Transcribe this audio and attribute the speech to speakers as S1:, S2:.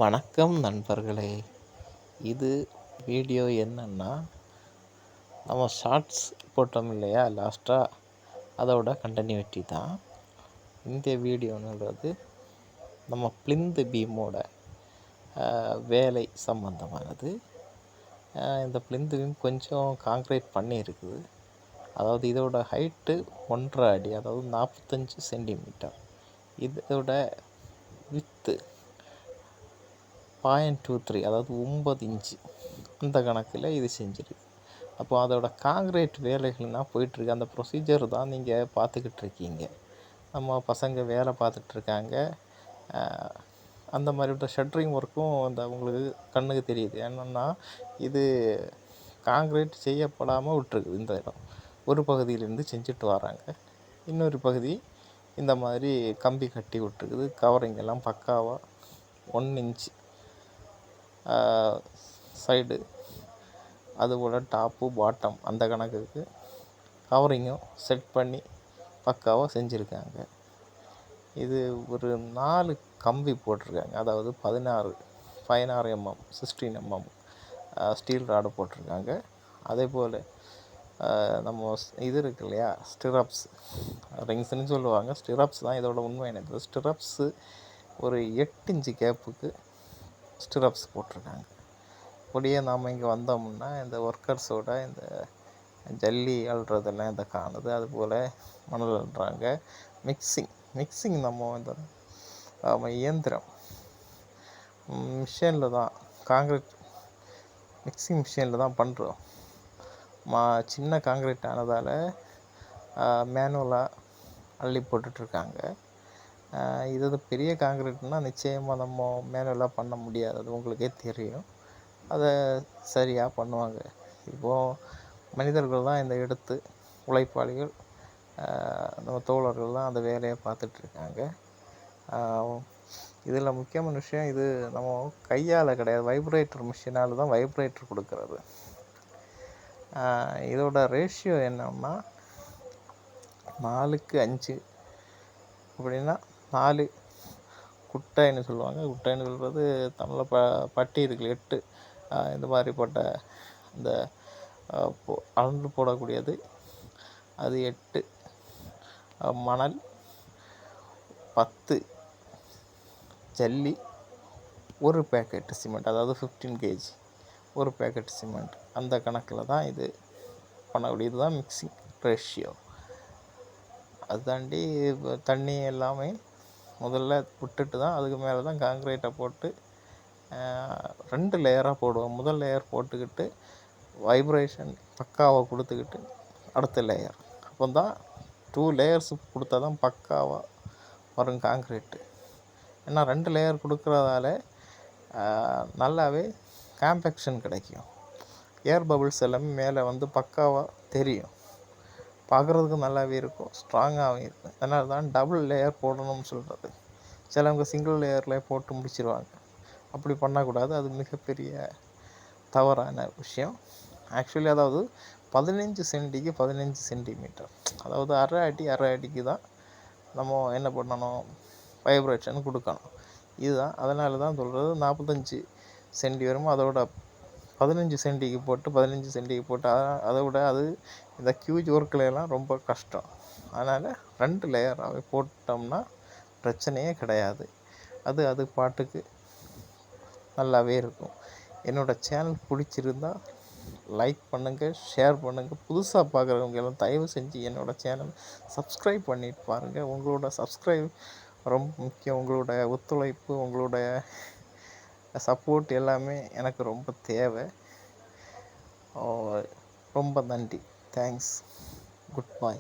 S1: வணக்கம் நண்பர்களே. இது வீடியோ என்னன்னா, நம்ம ஷார்ட்ஸ் போட்டோம் இல்லையா லாஸ்ட்டாக, அதோட கண்டினியூட்டி தான் இந்த வீடியோன்றது. நம்ம பிளிந்து பீமோட வேலை சம்பந்தமானது. இந்த பிளிந்து பீம் கொஞ்சம் காங்க்ரீட் பண்ணியிருக்குது. அதாவது இதோட ஹைட்டு 1.5 அடி, அதாவது 45 சென்டிமீட்டர். இதோட வித்து 0.23, அதாவது 9 இன்ச்சு. அந்த கணக்கில் இது செஞ்சுருக்கு. அப்போ அதோட காங்க்ரீட் வேலைகள்லாம் போயிட்டுருக்கு. அந்த ப்ரொசீஜர் தான் நீங்கள் பார்த்துக்கிட்டு இருக்கீங்க. நம்ம பசங்க வேலை பார்த்துட்ருக்காங்க. அந்த மாதிரி ஷட்டரிங் ஒர்க்கும் அந்த உங்களுக்கு கண்ணுக்கு தெரியுது. என்னென்னா, இது காங்க்ரீட் செய்யப்படாமல் விட்டுருக்குது. இந்த இடம் ஒரு பகுதியிலேருந்து செஞ்சுட்டு வராங்க. இன்னொரு பகுதி இந்த மாதிரி கம்பி கட்டி விட்டுருக்குது. கவரிங் எல்லாம் பக்காவாக 1 இன்ச்சு சைடு, அதுபோல் டாப்பு பாட்டம் அந்த கணக்குக்கு கவரிங்கும் செட் பண்ணி பக்காவாக செஞ்சுருக்காங்க. இது ஒரு 4 கம்பி போட்டிருக்காங்க. அதாவது 16 mm 16 mm ஸ்டீல் ராடு போட்டிருக்காங்க. அதே போல் நம்ம இது இருக்கு இல்லையா, ஸ்டிரப்ஸ் ரிங்ஸ்ன்னு சொல்லுவாங்க. ஸ்டிரப்ஸ் தான் இதோட உண்மை. எனக்கு ஸ்டிரப்ஸு ஒரு 8 இன்ச்சு கேப்புக்கு ஸ்டிரப்ஸ் போட்டிருக்காங்க. அப்படியே நாம் இங்கே வந்தோம்னா இந்த ஒர்க்கர்ஸோட இந்த ஜல்லி அள்ளுறதெல்லாம் இந்த காணுது. அதுபோல் மணல் அள்ளுறாங்க. மிக்சிங் நம்ம இந்த இயந்திரம் மிஷினில் தான், காங்க்ரீட் மிக்சிங் மிஷினில் தான் பண்ணுறோம். சின்ன காங்க்ரீட் ஆனதால் மேனுவலாக அள்ளி போட்டுட்ருக்காங்க. இது பெரிய காங்க்ரீட்னால் நிச்சயமாக நம்ம மேனுவலாக பண்ண முடியாது, அது உங்களுக்கே தெரியும். அதை சரியாக பண்ணுவாங்க. இப்போது மனிதர்கள் தான் இந்த எடுத்து உழைப்பாளிகள், நம்ம தோழர்கள் தான் அந்த வேலையை பார்த்துட்ருக்காங்க. இதில் முக்கியமான விஷயம், இது நம்ம கையால் கிடையாது, வைப்ரேட்டர் மிஷினால் தான் வைப்ரேட்டர் கொடுக்கறது. இதோட ரேஷியோ என்னன்னா 4:5 அப்படின்னா 4 குட்டைன்னு சொல்லுவாங்க. குட்டைன்னு சொல்கிறது தமிழில் பட்டி இருக்குல்ல, 8 இந்த மாதிரிப்பட்ட இந்த அளந்து போடக்கூடியது. அது 8 மணல், 10 ஜல்லி, ஒரு பேக்கெட்டு சிமெண்ட், அதாவது 15 kg ஒரு பேக்கெட் சிமெண்ட். அந்த கணக்கில் தான் இது பண்ணக்கூடியது தான் மிக்சிங் ரேஷியோ. அது தாண்டி தண்ணி எல்லாமே முதல்ல விட்டுட்டு தான் அதுக்கு மேலே தான் காங்க்ரீட்டை போட்டு 2 லேயராக போடுவோம். முதல் லேயர் போட்டுக்கிட்டு வைப்ரேஷன் பக்காவாக கொடுத்துக்கிட்டு அடுத்த லேயர், அப்போ தான் 2 லேயர்ஸ் கொடுத்தா தான் பக்காவாக வரும் காங்க்ரீட்டு. ஏன்னா 2 லேயர் கொடுக்குறதால நல்லாவே காம்பேக்ஷன் கிடைக்கும். ஏர் பபிள்ஸ் எல்லாமே மேலே வந்து பக்காவாக தெரியும், பார்க்குறதுக்கு நல்லாவே இருக்கும், ஸ்ட்ராங்காகவும் இருக்கும். அதனால தான் டபுள் லேயர் போடணும்னு சொல்கிறது. சிலவங்க சிங்கிள் லேயரில் போட்டு முடிச்சிருவாங்க. அப்படி பண்ணக்கூடாது, அது மிகப்பெரிய தவறான விஷயம். ஆக்சுவலி அதாவது 15 சென்டிக்கு 15 சென்டிமீட்டர், அதாவது அரை அடிக்கு தான் நம்ம என்ன பண்ணணும், வைப்ரேஷன் கொடுக்கணும். இதுதான், அதனால தான் சொல்கிறது 45 சென்டி வருமோ அதோட 15 சென்டிக்கு போட்டு அதை விட அது இந்த கியூஜ் ஒர்க்கிலலாம் ரொம்ப கஷ்டம். அதனால் 2 லேயராகவே போட்டோம்னா பிரச்சனையே கிடையாது. அது பாட்டுக்கு நல்லாவே இருக்கும். என்னோடய சேனல் பிடிச்சிருந்தா லைக் பண்ணுங்கள், ஷேர் பண்ணுங்கள். புதுசாக பார்க்குறவங்க எல்லாம் தயவு செஞ்சு என்னோடய சேனல் சப்ஸ்கிரைப் பண்ணிட்டு பாருங்கள். உங்களோட சப்ஸ்கிரைப் ரொம்ப முக்கியம். உங்களோட ஒத்துழைப்பு, உங்களுடைய சப்போர்ட் எல்லாமே எனக்கு ரொம்ப தேவை. ரொம்ப நன்றி. தேங்க்ஸ். Good bye.